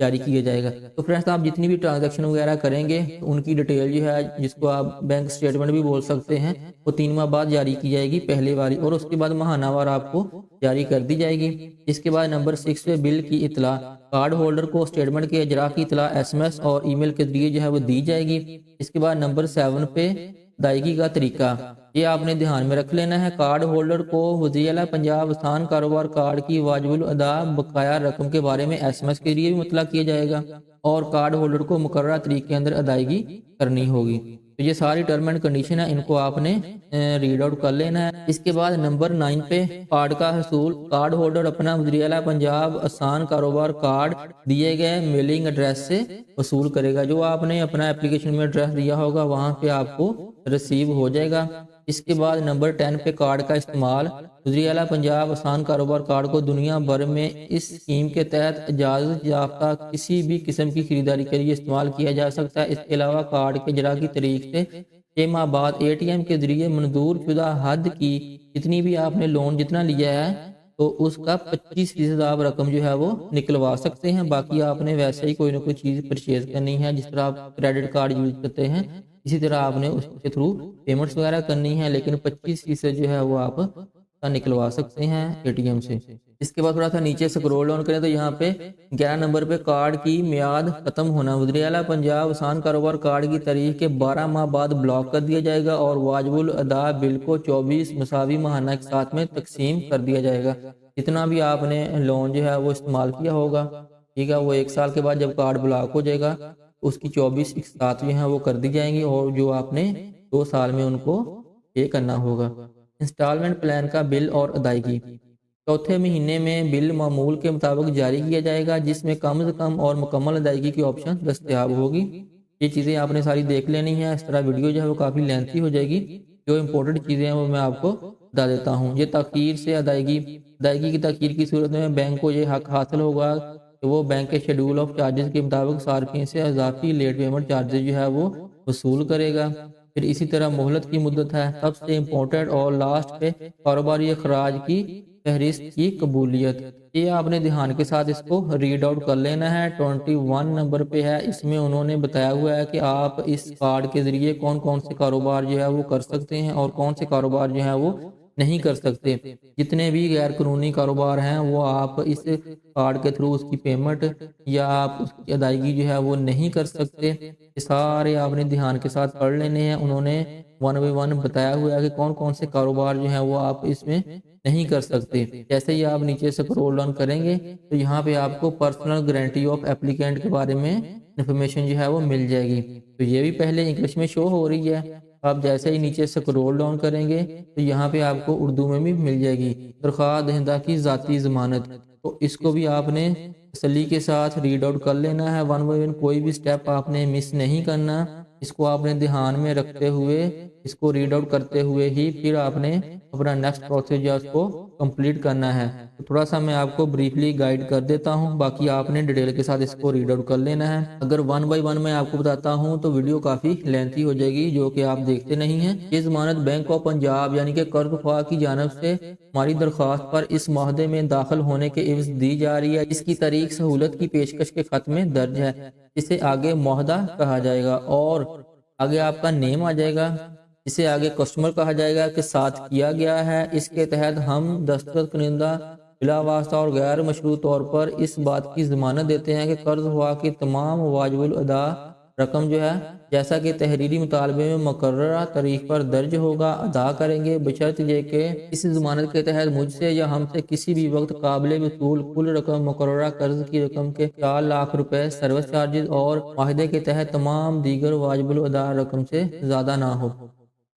جاری کیا جائے گا۔ تو فرینڈس آپ جتنی بھی ٹرانزیکشن وغیرہ کریں گے ان کی ڈیٹیل جو ہے جس کو آپ بینک سٹیٹمنٹ بھی بول سکتے ہیں وہ 3 ماہ بعد جاری کی جائے گی پہلے والی، اور اس کے بعد ماہانہ وار آپ کو جاری کر دی جائے گی۔ اس کے بعد نمبر 6 پہ بل کی اطلاع، کارڈ ہولڈر کو اسٹیٹمنٹ کے اجرا کی اطلاع SMS اور ای میل کے ذریعے جو ہے وہ دی جائے گی۔ اس کے بعد نمبر 7 پہ ادائیگی کا طریقہ، یہ آپ نے دھیان میں رکھ لینا ہے۔ کارڈ ہولڈر کو وزیر اعلیٰ پنجاب آسان کاروبار کارڈ کی واجب الادا بقایا رقم کے بارے میں SMS کے ذریعے بھی مطلع کیا جائے گا، اور کارڈ ہولڈر کو مقررہ طریقے کے اندر ادائیگی کرنی ہوگی۔ تو یہ ساری ٹرم اینڈ کنڈیشن ہے، ان کو آپ نے ریڈ آؤٹ کر لینا ہے۔ اس کے بعد نمبر 9 پہ کارڈ کا حصول، کارڈ ہولڈر اپنا وزیر اعلیٰ پنجاب آسان کاروبار کارڈ دیے گئے میلنگ ایڈریس سے وصول کرے گا۔ جو آپ نے اپنا اپلیکیشن میں ایڈریس دیا ہوگا وہاں پہ آپ کو ریسیو ہو جائے گا۔ اس کے بعد نمبر 10 پہ کارڈ کا استعمال، وزیر اعلیٰ پنجاب آسان کاروبار کارڈ کو دنیا بھر میں اس اسکیم کے تحت اجازت یافتہ کسی بھی قسم کی خریداری کے لیے استعمال کیا جا سکتا ہے۔ اس کے علاوہ کارڈ کے اجرا کی تاریخ سے 6 ماہ بعد ATM کے ذریعے منظور شدہ حد کی جتنی بھی آپ نے لون جتنا لیا ہے تو اس کا 25% آپ رقم جو ہے وہ نکلوا سکتے ہیں۔ باقی آپ نے ویسے ہی کوئی نہ کوئی چیز پرچیز کرنی ہے، جس طرح آپ کریڈٹ کارڈ یوز کرتے ہیں اسی طرح آپ نے اس کے تھرو پیمنٹس وغیرہ کرنی ہے، لیکن 25% جو ہے وہ آپ نکلوا سکتے ہیں ATM سے۔ اس کے بعد تھوڑا سا نیچے سکرول ڈاؤن کریں تو یہاں پہ 11 نمبر پہ کارڈ کی میعاد ختم ہونا، وزیر اعلیٰ پنجاب آسان کاروبار کارڈ کی تاریخ کے 12 ماہ بعد بلاک کر دیا جائے گا، اور واجب الادا بل کو 24 مساوی ماہانہ کے ساتھ میں تقسیم کر دیا جائے گا۔ جتنا بھی آپ نے لون جو ہے وہ استعمال کیا ہوگا، ٹھیک ہے، وہ 1 سال کے بعد جب کارڈ بلاک ہو جائے گا اس کی 24 اقساط جو ہیں وہ کر دی جائیں گی، اور جو آپ نے 2 سال میں ان کو پے کرنا ہوگا۔ انسٹالمنٹ پلان کا بل اور ادائیگی، چوتھے مہینے میں بل معمول کے مطابق جاری کیا جائے گا، جس میں کم از کم اور مکمل ادائیگی کی آپشن دستیاب ہوگی۔ یہ چیزیں آپ نے ساری دیکھ لینی ہیں، اس طرح ویڈیو جو ہے وہ کافی لینتھی ہو جائے گی۔ جو امپورٹنٹ چیزیں ہیں وہ میں آپ کو بتا دیتا ہوں۔ یہ تاخیر سے ادائیگی کی تاخیر کی صورت میں بینک کو یہ حق حاصل ہوگا کہ وہ بینک کے شیڈول آف چارجز کے مطابق صارفین سے اضافی لیٹ پیمنٹ چارجز جو ہے وہ وصول کرے گا۔ پھر اسی طرح مہلت کی مدت ہے۔ سب سے امپورٹنٹ اور لاسٹ پہ کاروباری اخراج کی فہرست کی قبولیت، یہ آپ نے دھیان کے ساتھ اس کو ریڈ آؤٹ کر لینا ہے۔ 21 نمبر پہ ہے، اس میں انہوں نے بتایا ہوا ہے کہ آپ اس کارڈ کے ذریعے کون کون سے کاروبار جو ہے وہ کر سکتے ہیں اور کون سے کاروبار جو ہے وہ نہیں کر سکتے۔ جتنے بھی غیر قانونی کاروبار ہیں وہ آپ اس کارڈ کے تھرو اس کی پیمنٹ یا آپ اس کی ادائیگی جو ہے وہ نہیں کر سکتے۔ یہ سارے آپ نے دھیان کے ساتھ پڑھ لینے ہیں۔ انہوں نے 1 by 1 بتایا ہوا ہے کہ کون کون سے کاروبار جو ہیں وہ آپ اس میں نہیں کر سکتے۔ جیسے ہی آپ نیچے سکرول ڈاؤن کریں گے تو یہاں پہ آپ کو پرسنل گارنٹی آف اپلیکینٹ کے بارے میں انفارمیشن جو ہے وہ مل جائے گی۔ تو یہ بھی پہلے انگلش میں شو ہو رہی ہے، آپ جیسے ہی نیچے سکرول ڈاؤن کریں گے تو یہاں پہ آپ کو اردو میں بھی مل جائے گی۔ درخواست دہندہ کی ذاتی ضمانت، تو اس کو بھی آپ نے تسلی کے ساتھ ریڈ آؤٹ کر لینا ہے 1 by 1، کوئی بھی سٹیپ آپ نے مس نہیں کرنا۔ اس کو آپ نے دھیان میں رکھتے ہوئے اس کو ریڈ آؤٹ کرتے ہوئے ہی پھر آپ نے اپنا نیکسٹ پروسیجر اس کو کمپلیٹ کرنا ہے۔ تو تھوڑا سا میں آپ کو بریفلی گائیڈ کر دیتا ہوں، باقی آپ نے ڈیٹیل کے ساتھ اس کو ریڈ آؤٹ کر لینا ہے۔ اگر 1 by 1 میں آپ کو بتاتا ہوں تو ویڈیو کافی لینتھی ہو جائے گی، جو کہ آپ دیکھتے نہیں ہیں۔ یہ ضمانت بینک آف پنجاب یعنی کہ قرض خواہ کی جانب سے ہماری درخواست پر اس معاہدے میں داخل ہونے کے عوض دی جا رہی ہے، جس کی تاریخ سہولت کی پیشکش کے خط میں درج ہے، اسے آگے معاہدہ کہا جائے گا، اور آگے آپ کا نیم آ جائے گا، اسے آگے کسٹمر کہا جائے گا کہ ساتھ کیا گیا ہے۔ اس کے تحت ہم دستخط کنندہ بلا واسطہ اور غیر مشروط طور پر اس بات کی ضمانت دیتے ہیں کہ قرض خواہ کی تمام واجب الادا رقم جو ہے جیسا کہ تحریری مطالبے میں مقررہ تاریخ پر درج ہوگا ادا کریں گے، بشرط یہ کہ اس ضمانت کے تحت مجھ سے یا ہم سے کسی بھی وقت قابل وصول کل رقم مقررہ قرض کی رقم کے 4 لاکھ روپے سروس چارجز اور معاہدے کے تحت تمام دیگر واجب الادا رقم سے زیادہ نہ ہو۔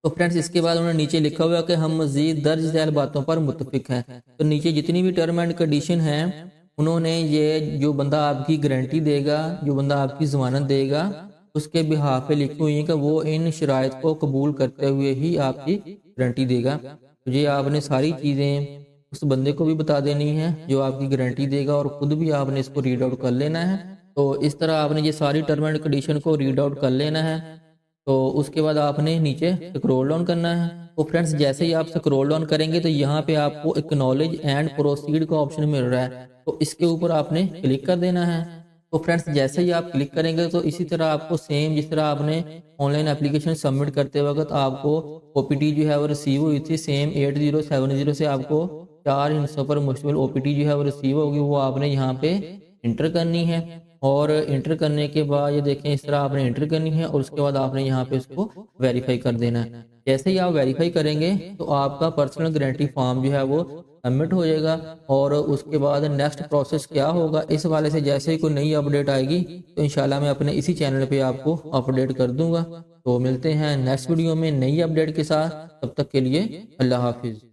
تو فرینڈز اس کے بعد انہوں نے نیچے لکھا ہوا کہ ہم مزید درج ذیل باتوں پر متفق ہیں۔ تو نیچے جتنی بھی ٹرم اینڈ کنڈیشن ہیں انہوں نے یہ جو بندہ آپ کی گارنٹی دے گا، جو بندہ آپ کی ضمانت دے گا، اس کے بہاف پہ لکھی ہوئی ہے کہ وہ ان شرائط کو قبول کرتے ہوئے ہی آپ کی گارنٹی دے گا۔ تو یہ آپ نے ساری چیزیں اس بندے کو بھی بتا دینی ہے جو آپ کی گارنٹی دے گا، اور خود بھی آپ نے اس کو ریڈ آؤٹ کر لینا ہے۔ تو اس طرح آپ نے یہ ساری ٹرم اینڈ کنڈیشن کو ریڈ آؤٹ کر لینا ہے۔ تو اس کے بعد آپ نے نیچے سکرول ڈاؤن کرنا ہے۔ تو فرینڈز جیسے ہی آپ سکرول ڈاؤن کریں گے تو یہاں پہ آپ کو ایکنالج اینڈ پروسیڈ کا آپشن مل رہا ہے، تو اس کے اوپر آپ نے کلک کر دینا ہے۔ تو فرینڈس جیسے ہی آپ کلک کریں گے تو اسی طرح آپ کو سیم جس طرح آپ نے آن لائن اپلیکیشن سبمٹ کرتے وقت آپ کو او پی ٹی جو ہے وہ ریسیو ہوئی تھی، سیم 8070 سے آپ کو 4 ہندسوں پر مشتمل او پی ٹی جو ہے وہ ریسیو ہوگی، وہ آپ نے یہاں پہ انٹر کرنی ہے۔ اور انٹر کرنے کے بعد یہ دیکھیں اس طرح آپ نے انٹر کرنی ہے، اور اس کے بعد آپ نے یہاں پہ اس کو ویریفائی کر دینا ہے۔ جیسے ہی آپ ویریفائی کریں گے تو آپ کا پرسنل گارنٹی فارم جو ہے وہ سبمٹ ہو جائے گا، اور اس کے بعد نیکسٹ پروسیس کیا ہوگا اس والے سے جیسے ہی کوئی نئی اپڈیٹ آئے گی تو انشاءاللہ میں اپنے اسی چینل پہ آپ کو اپڈیٹ کر دوں گا۔ تو ملتے ہیں نیکسٹ ویڈیو میں نئی اپڈیٹ کے ساتھ، تب تک کے لیے اللہ حافظ۔